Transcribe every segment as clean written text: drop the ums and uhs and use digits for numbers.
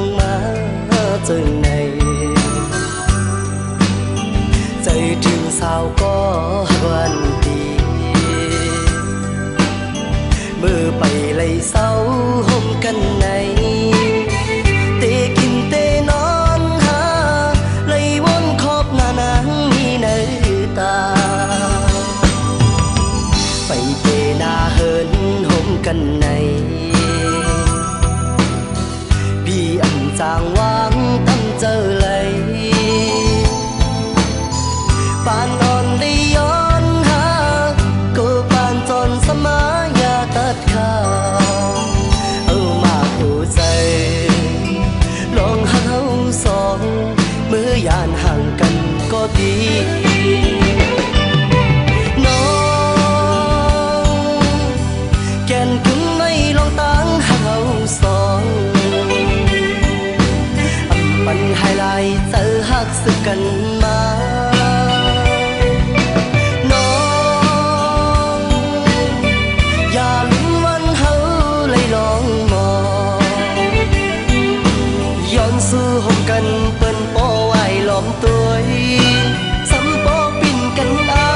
งมาจึงในใจถึงสาวก็วันดีมือไปเลยเศร้าห่มกันในเตกินเตนอนหาเลยวนขอบหน้านางมีเนื้อตาไปเตนาเหินห่มกันในพี่อันจางวางตั้งเจอเลยปานอ่อนได้ย้อนหาก็ปานจนสมายาตัดขาเอามาหัวใจลองหักเอาสองเมื่อยานห่างกันก็ดีน้องแก่นกึ่งไม่ลองตั้งหักเอาสองปันไฮไลท์เจอหักสึกกันมาน้องอย่าลืมวันเฮาเลยลองมองย้อนสู้ห่มกันเปิ้นโป้ไว้ล้อมตัวสำโปปิ่นกันอ้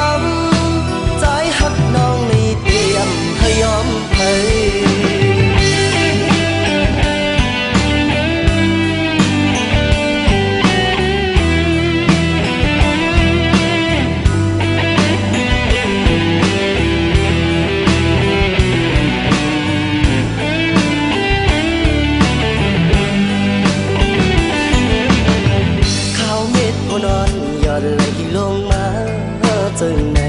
ำใจหักน้องในเตรียมให้ยอมให้นอนหยอดไหลลงมาจึงใน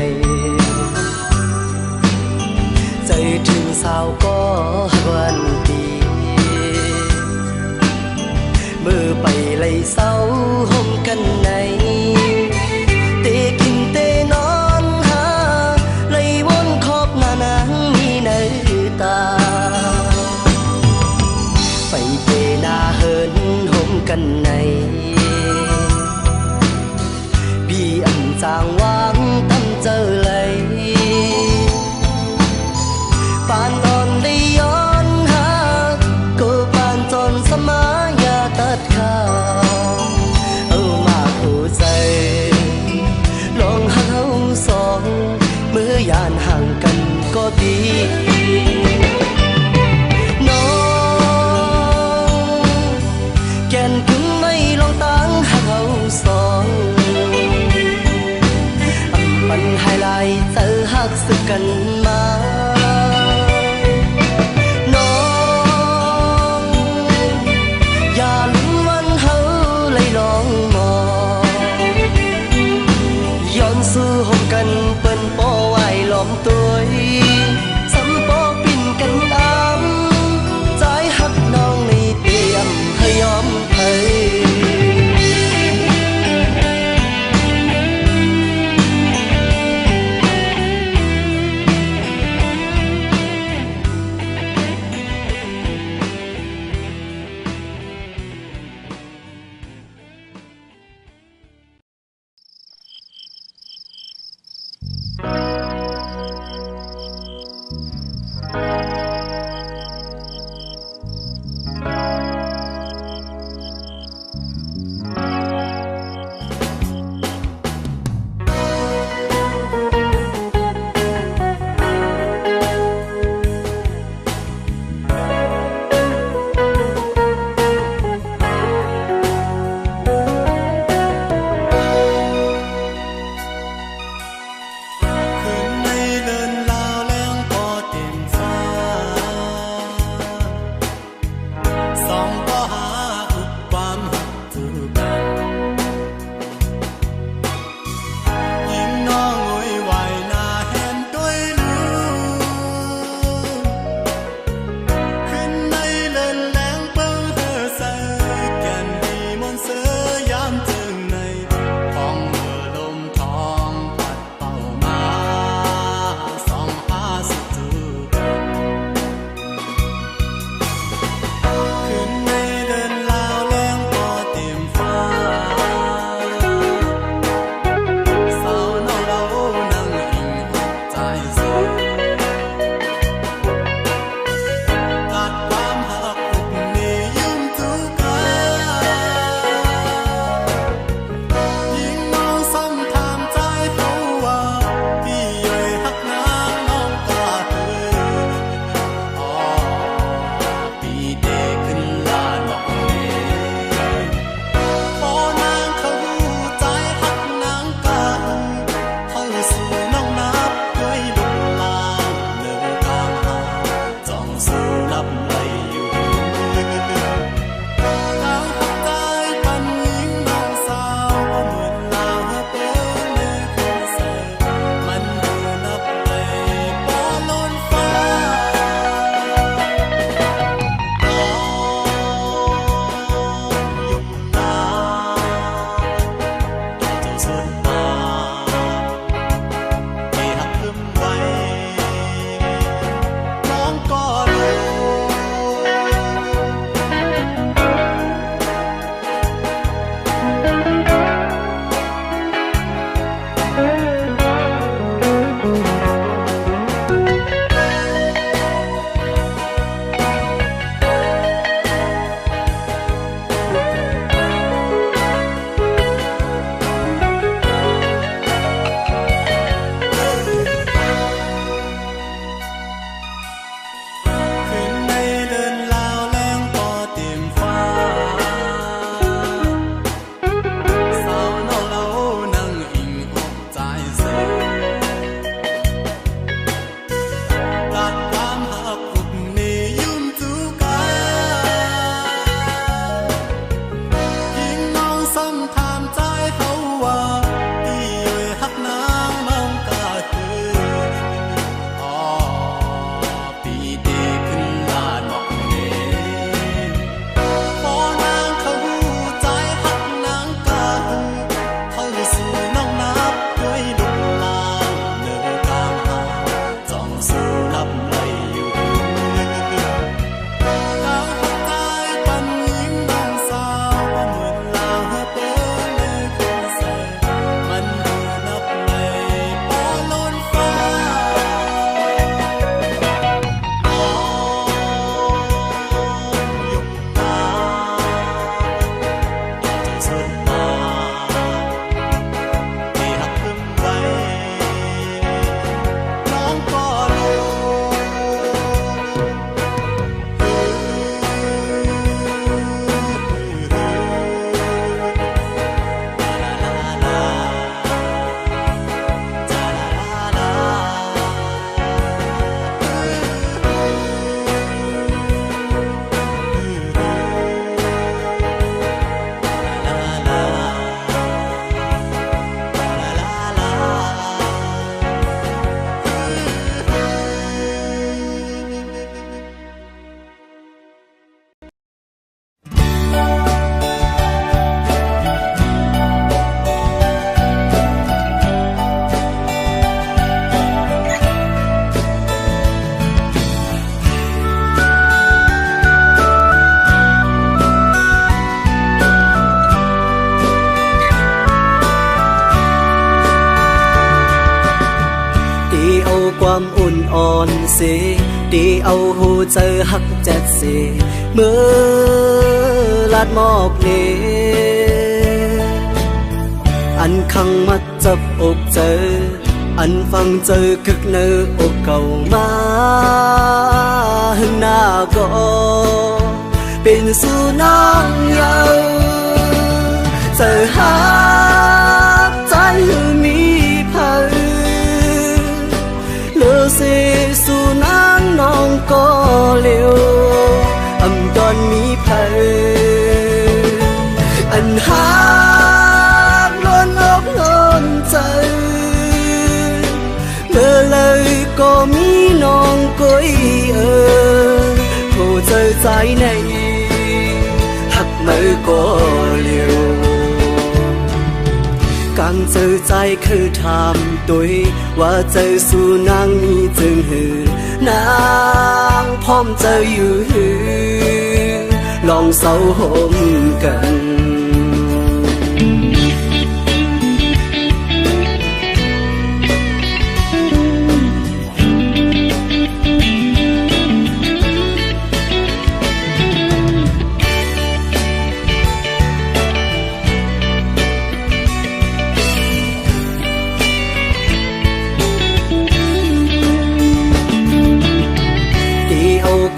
ใจถึงสาวก็วันดีมือไปเลยเศร้าห่มกันในเตกินเตนอนหาเลยวนขอบหน้านางมีเนื้อตาไปเตนาเหินห่มกันในจางวางตั้งเจอเลยปานอ่อนได้ย้อนหาก็ปานจนสมายาตัดขาเอามาหัวใจลองหักเอาสองเมื่อยานห่างกันก็ดีน้องแก่นกึ่งไม่ลองตั้งหักเอาสองปันไฮไลท์เจอหักสึกกันมาน้องอย่าลืมวันเฮาเลยลองมองย้อนสู้ห่มกันเปิ้นโป้ไว้ล้อมตัวสำโปปิ่นกันอ้ำใจหักน้องในเตรียมให้ยอมให้ อุ่นอ่อนเสดีเอาหูเจอหักแจ็ดเสเมื่อลาดหมอกเนอันขังมัดจับอกเจออันฟังเจอคึกเนื้ออกเก่ามาหึงหน้าก็เป็นสู่น้องเยาเจอหาใจมีเผยเลือเสสู่นางน้องก็เลี้ยวอำตอนมีเผยอันหาล้นอกล้นใจเมื่อเลยก็มีน้องก้อยผู้เจอใจในหักมือก็เลี้ยวการเจอใจคือถามตัวว่าเจอสู่นางมีจึงหือนางพร้อมเจออยู่หือลองเศร้าห่มกัน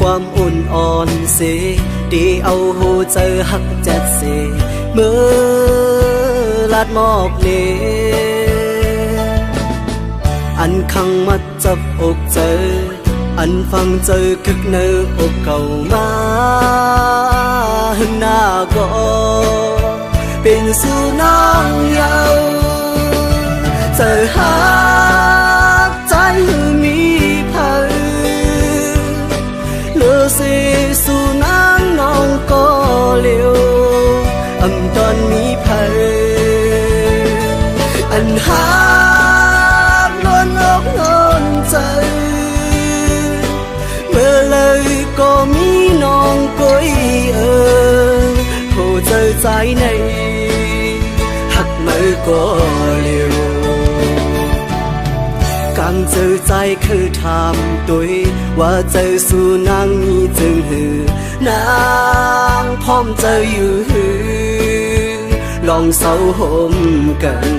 ความอุ่นอ่อนเสดีเอาหูเจอหักแจ็ดเสเมื่อลาดหมอกเนอันขังมัดจับอกเจออันฟังเจอคึกเนื้ออกเก่ามาหึงหน้าก็เป็นสู่น้องเยาเจอหาใจมีเผยเลือเสสู่นางน้องก็เลี้ยวอำตอนมีเผยอันหาล้นอกล้นใจเมื่อเลยก็มีน้องก้อยผู้เจอใจในหักมือก็เลี้ยวการเจอใจคือถามตัวว่าเจอสู่นางมีจึงหือนางพร้อมเจออยู่หือลองเศร้าห่มกัน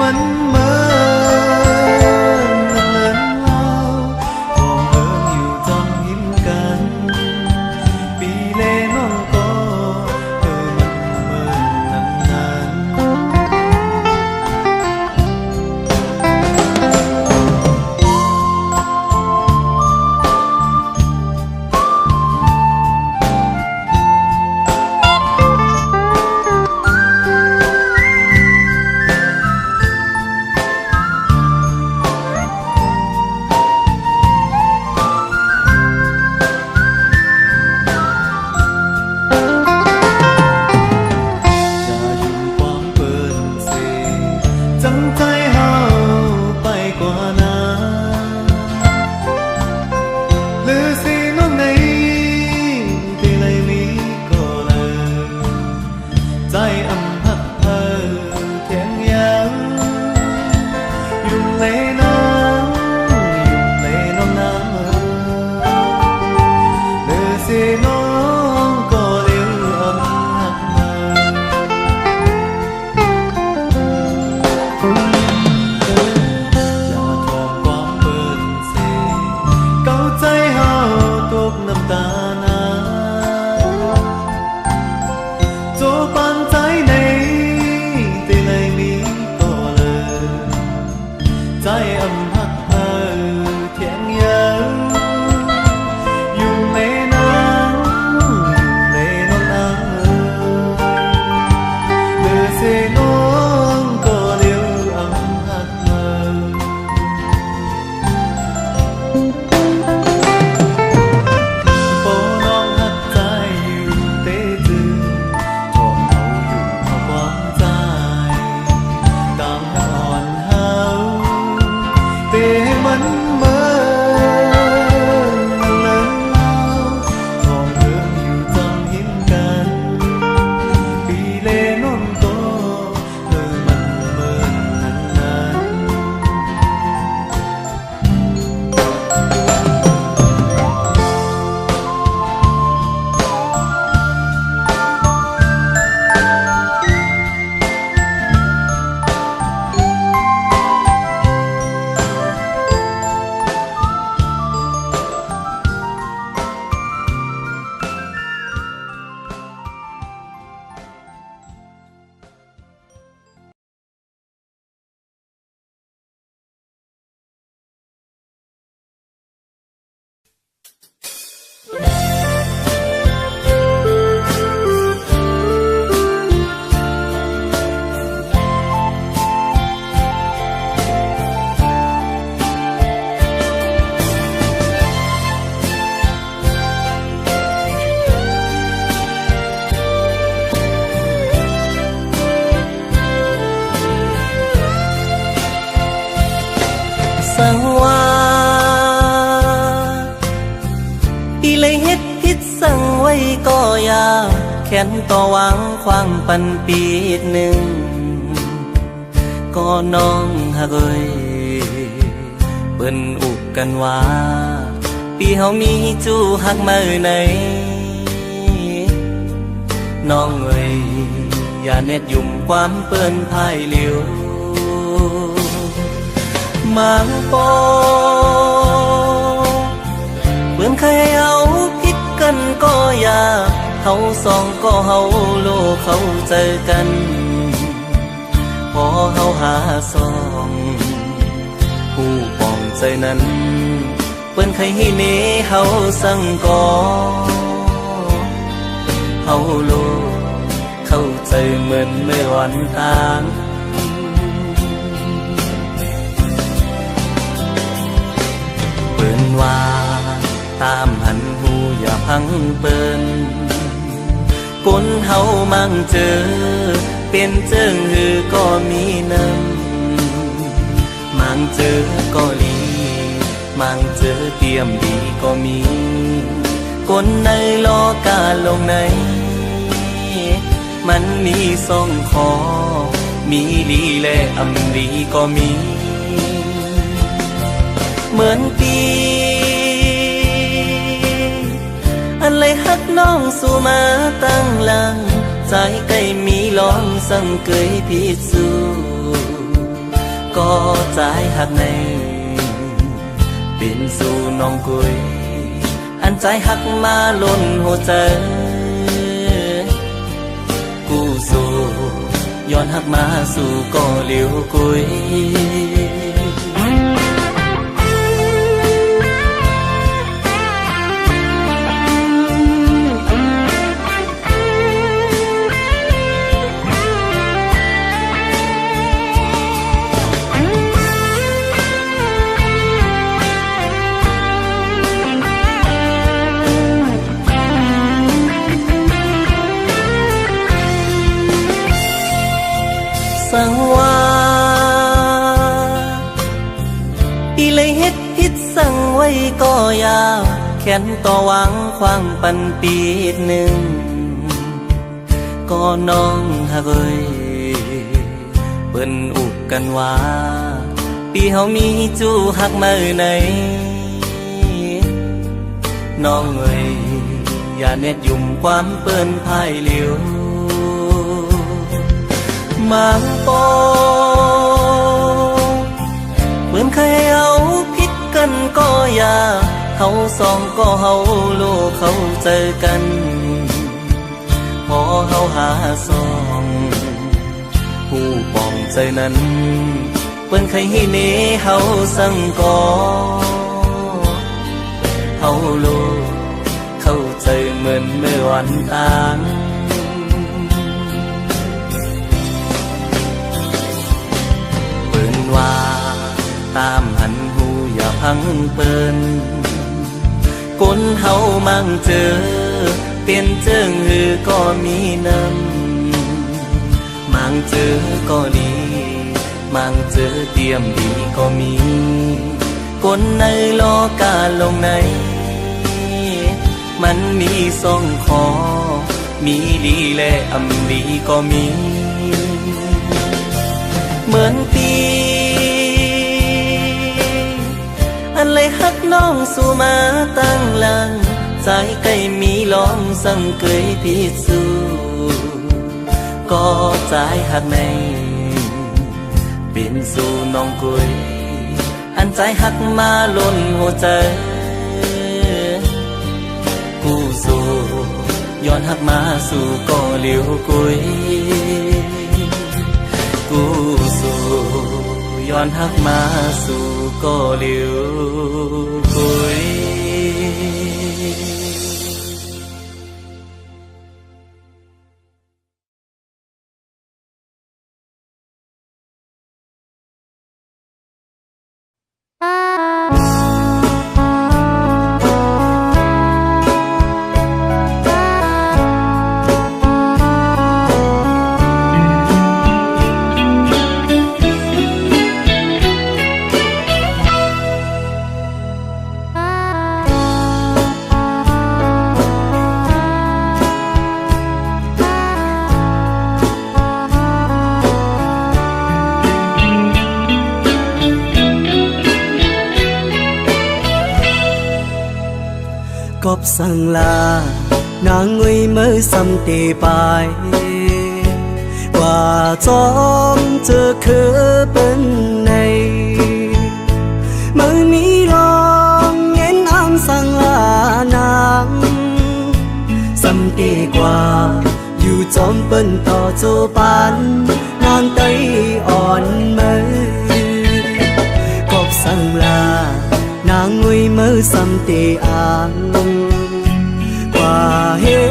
มันเหมือนนังเลินเล่าของเอิงอยู่จองหิมกันปีเลน้องก็มันเหมือนนังนั้น จังใจเฮาไปกว่านั้นหรือสิน้องในที่ไหนมีก็เลยใจอำพักเธอเทียงยังอยู่ในน้ำอยู่ในน้องน้ำหรือสิน้องก็เลี้ยวอำพักเธอ อย่าทอมความเปิดเสเก้าใจเฮาตกน้ำตาหนาโจปันใจในที่ไหนมีก็เลยใจอำพักเธอเทียงยังอยู่ในน้ำอยู่ในน้องน้ำเดือเสน้องก็เลี้ยวอำพักเธอ โปน้องหักใจอยู่เตจือทองเขาอยู่เพราะความใจตามอ่อนเฮาเตมันเหมือนเลินเล่าทองเอิงอยู่จำหินกันปีเลน้องโตมันเหมือนนั้น สังว่าปีเลยเฮ็ดผิดสั่งไว้ก็อยาแขนต่อวางควางปันปีหนึ่งก็น้องฮักเอ้ยเปิ้นอุกกันว่าปีเฮามีจูฮักมาไหนน้องเอ้ยอย่าเน็ดยุ่มความเปิ้นพายเหลียวมังโปเพื่อนเคยเอาผิดกันก็อยาเขาสองก็เฮาโลเขาเจอกันพอเฮาหาสองผู้ปองใจนั้นเพื่อนเคยให้เนเฮาสั่งก่อเฮาโลเข้าใจเหมือนเมื่อวันต่างเปิ้นว่าตามหันหูอย่าพังเปิ้นคนเฮามั่งเจอเป็นเจิงหือก็มีน้ำมั่งเจอก็ลีมั่งเจอเตรียมดีก็มีคนในโลกาลงในมันมีสองคอมีลีและอำลีก็มีเหมือนปีอันเลยฮักน้องสู่มาตั้งหลังใจใกล้มีลองสั่งเกยพิสู ก็ใจหักในเป็นสู่น้องกุยอันใจหักมาล้นหัวใจกูสู่ย้อนหักมาสู่ก็เหลียวกุยสังว่าอีเลยเฮ็ดพิษสั่งไว้ก็ยาวแขนต่อหวังความปันปีหนึ่งก็น้องหักเอ้ยเปิ้นอุกกันว่าปีเฮามีจูหักมือไหนน้องเอ้ยอย่าเน็ดยุ่มความเปิ้นพายเหลียวมังโปเหมือนเคยเอาผิดกันก็อย่าเฮาสองก็เฮาโลกเขาเจอกันพอเฮาหาสองผู้ปองใจนั้นเปิ้นเคยให้เนเฮาสั่งก่อเฮาโลกเข้าใจเหมือนเมื่อวันต่างว่าตามหันหูอย่าพังเปิ้นก้นเฮามั่งเจอเปลี่ยนเจิงหือก็มีน้ำมั่งเจอก็ดีมั่งเจอเตรียมดีก็มีก้นในลอกาลงในมันมีสองคอมีดีและอำดีก็มีเหมือนปีอันเลยหักน้องสู่มาตั้งหลังใจใกล้มีล้อมสั่งเกยพิสูก็ใจหักในเป็นสู่น้องกุยอันใจหักมาล้นหัวใจกูสู่ย้อนหักมาสู่ก็เหลียวกุยกูสู่ย้อนหักมาสู่ก็เหลียวกุยกบสั่งลานางงุยมือสำตีไปว่าจอมเจอคือเป็นในมือนี้ลองเห็นอ้ำสั่งลานางสำตีกว่าอยู่จอมเป็นต่อโจปันนางไตอ่อนมือกบสั่งลานางงุยมือสำตีอ่างว่าเฮ็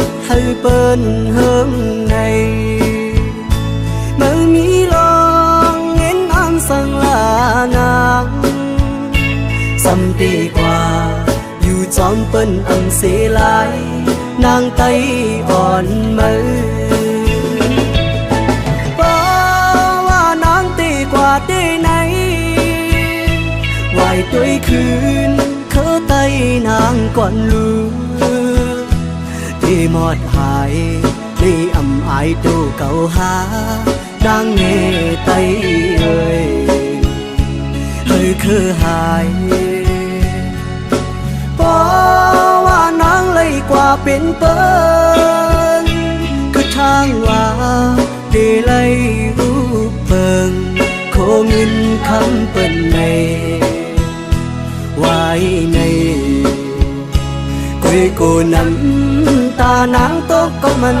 ดให้เปิ้นเฮิงในมือมีลองเห็นอ้ำสั่งลานางสำตีกว่าอยู่จอมเปิ้นอำเสลายนางไตอ่อนมือป้าว่านางตีกว่าได้ไหนไหวด้วยคืนเขาไตนางก่อนลือที่หมดหายได้อำอายตูเก่าหาดังเงไตเอ่ยเฮ้ยคือหายเพราะว่านางเลยกว่าเป็นเปิ้นคือทางว่าได้ไล่รูปเปิงคง เงินคำเปิ้นในไว้ในกุยกูน้ำตานางตกก็มัน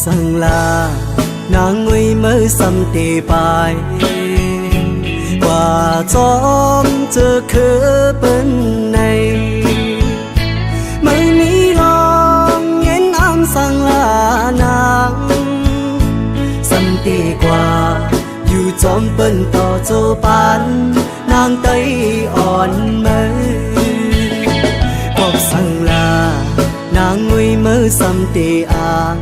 สั่งลานางงุยมือสำตีไปว่าจอมเจอคือเป็นในไม่มีลองเย็นอ้ำสั่งลานางสำตีกว่าอยู่จอมเป็นต่อโจปันนางไตอ่อนมือก็สั่งลานางงุยมือสำตีอ่าง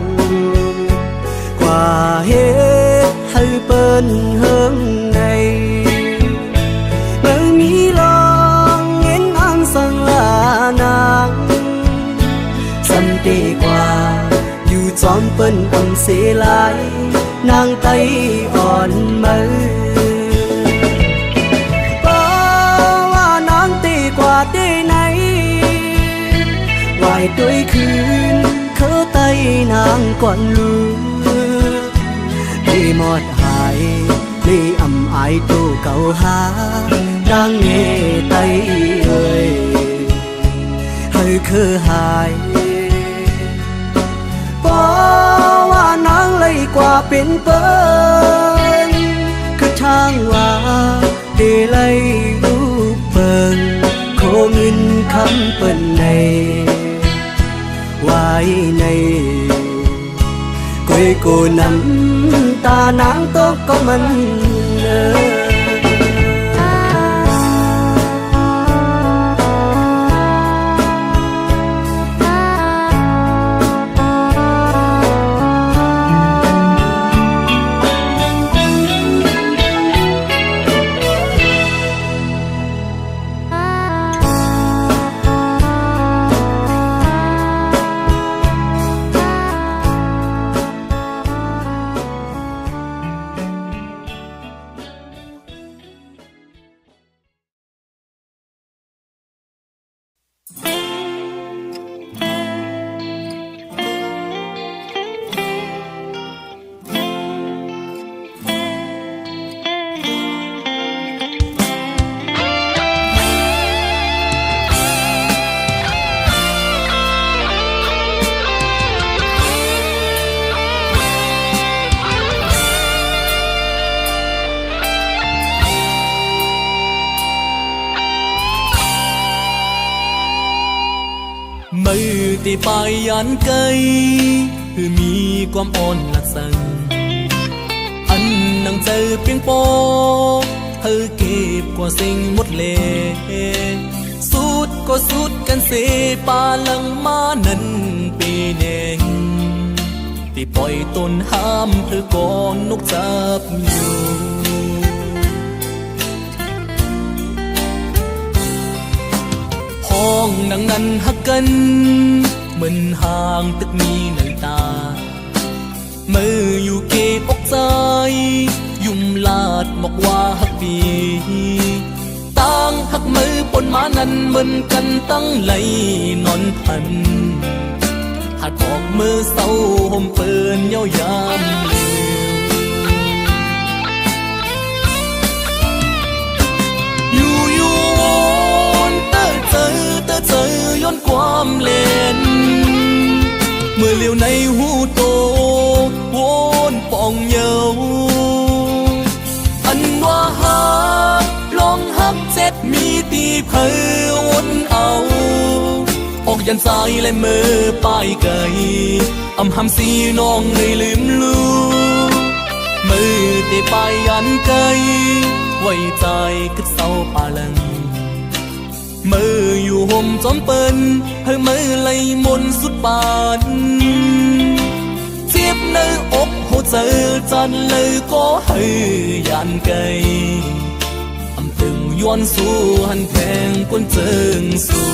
ว่าเหตุให้เปิ้นเฮิงในเมื่อมีลองเห็นอ้ำสั่งลานางสันติกว่าอยู่จอมเปิ้นอ่ำเสียหลายนางไตอ่อนมือก็ว่านางตีกว่าตีไหนไหวด้วยคืนเขาไตนางก่อนลืมลีหมดหายลีอ่ำอายตู้เก่าหาดังเงไตเอ่ยให้คือหายเพราะว่านางเลยกว่าเป็นเปิ้นคือทางว่าได้เลยรูปเปิ้นโคเงินคำเปิ้นในไว้ในกุยกูน้ำตานางตกก็มันมือที่ปลายยันไกลคือมีความอ่อนหลักสั่งอันนังเจอเพียงโปเธอเก็บกว่าสิ่งหมดเลยสุดก็สุดกันเสปาลังมานั้นปีเน่งที่ปล่อยต้นห้ามเธอกองนกจับอยู่ห้องดังนั้นหักกันเหมือนห่างตึกมีหนังตามืออยู่เก็บอกใจยุ่มลาดบอกว่าหักปีตั้งหักมือปนมานั้นเหมือนกันตั้งไหลนอนพันหัดบอกมือเศร้าห่มเปินเย้ายามเลืออยู่เจอย้อนความเล่นเมื่อเลี้ยวในหูโตวนปองเยาอันว่าหักลองหักเจ็ดมีตีเพอวนเอาออกยันสายและมือป้ายไก่อำหำสีน้องในลืมลูมือเตะป้ายยันไก่ไว้ใจกึดเศร้าปาลังมืออยู่ห่มจอมเปิ้นให้มือไหลมนสุดปาน เจอจันเลยก็ให้ยานไกลอำตึงย้อนสู้หันแทงกวนเจิงสู้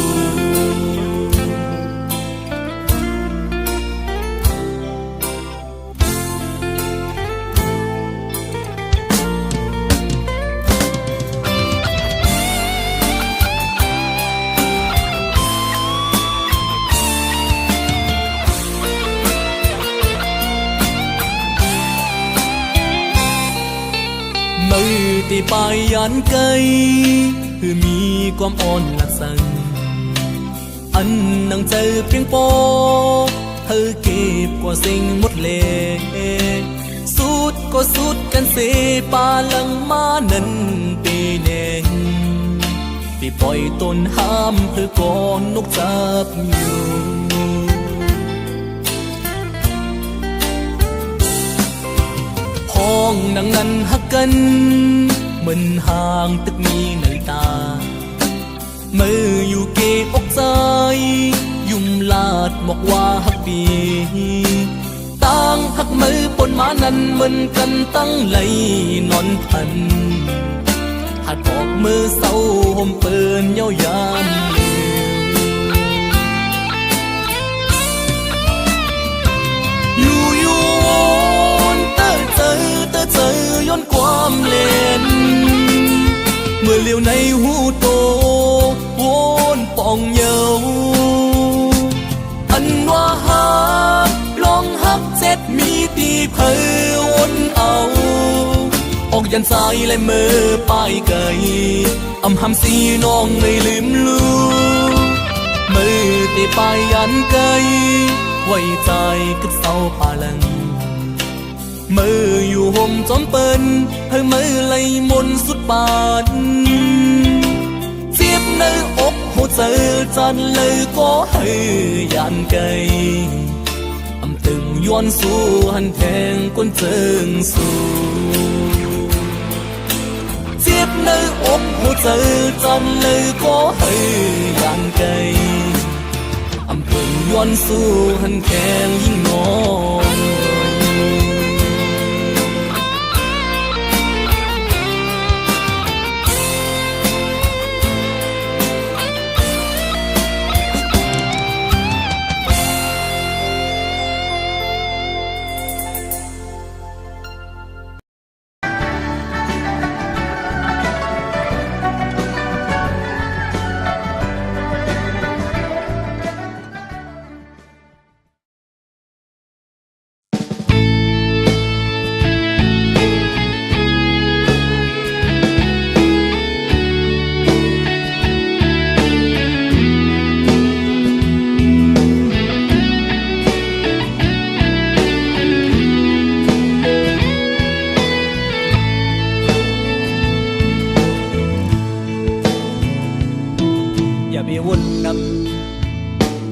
มือตีปลายยันไกลคือมีความอ่อนละสังอันนังเจอเพียงโปเธอเก็บกว่าสิ่งหมดเลยสุดก็สุดกันเสปาลังมานั้นปีแน่ปีปล่อยต้นห้ามเพื่อก่อนนกจับอยู่ห้องนังนั้นหักกันเหมือนห่างตึกมีในตามืออยู่เกอกใจยุ่มลาดบอกว่าหักปีต่างหักมือปนมานั้นเหมือนกันตั้งไหลนอนพันหัดบอกมือเศร้าห่มเปินเย้ายามอยู่เจอย้อนความเล่นเมื่อเลี้ยวในหูโตวนป่องเยาอันว่าหักลองหักเจ็ดมีตีเพอวนเอาออกยันสายและมือป้ายไก่อำหำสีน้องไม่ลืมลูมือตีป้ายยันไก่ไว้ใจกึดเศร้าปาลังมืออยู่ห่มจอมเปิ้นให้มือไหลมนสุดปานเจ็บในอกหัวใจจันเลยก็ให้ยานไกลอำตึงย้อนสู้หันแทงก้นเจิงสู้เจ็บในอกหัวใจจันเลยก็ให้ยานไกลอำตึงย้อนสู้หันแทงยิ่งน้อง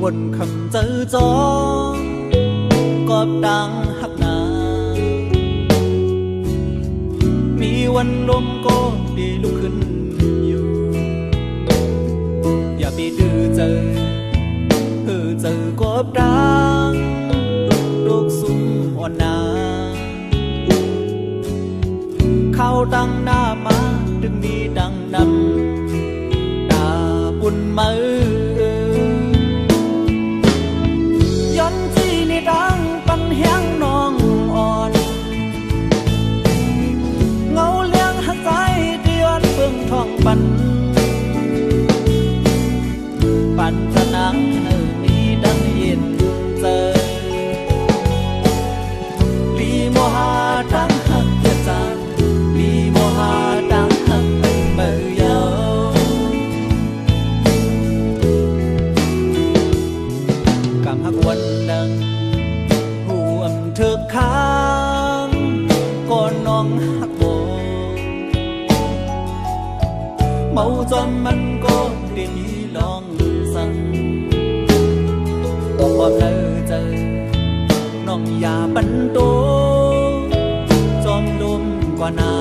วนคำเจอจอกอบดังหักนามีวันลมก็ดีลุกขึ้นอยู่อย่าไปดื้อเจอกอบดังลูกสุ่มอ่อนนาเข้าตั้งหน้ามาดึงนี้ดังนำดาบุญมือดังปันแห้งน้องอ่อนเงาเลี้ยงหักใจเดือนเบิ่งท้องปันสนังมีดังเย็นเจอลีโมหาดังหักเดือดจางลีโมหาดังหักเป็นเบอร์เยากำหักวันดังเธอค้างก่อนน้องหักโบเมาจนมันก็เดียนี้ลองสั่งบอกว่าเธอเจอน้องอย่าปันโตจอมลมกว่านา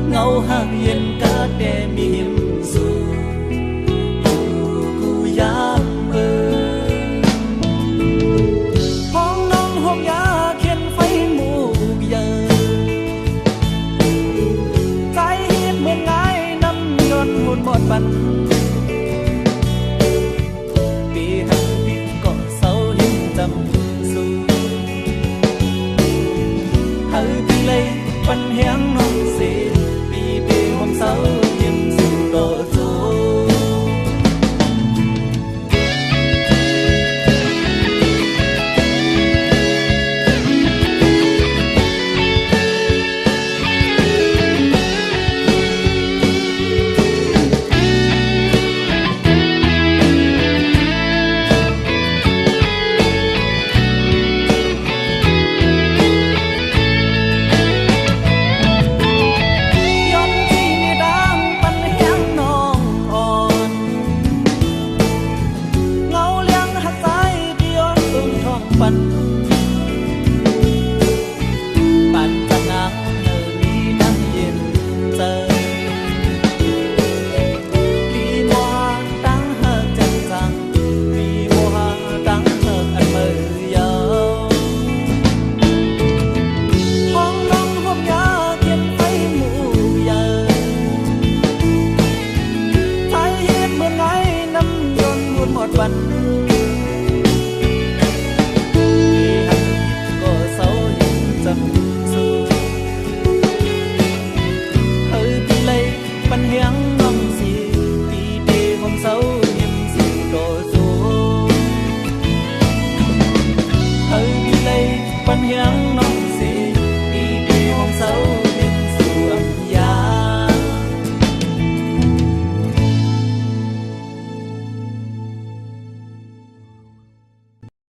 เงาหักเย็นกะแต่มีหิมสูอยู่กูยาม bắn bạn chẳng nắng ở đi đang yên giờ vì mùa đang hờ chân rằng vì mùa đang hờ anh mơ dấu hoang long hôm nhớ thiên thấy mù giờ thái hiết bữa ngày năm đồn buồn mộtวันปัญหาน้องสิปีเดียวผมเศร้ายิ้มสิโดสูเฮ้ยเลยปัญหาน้อง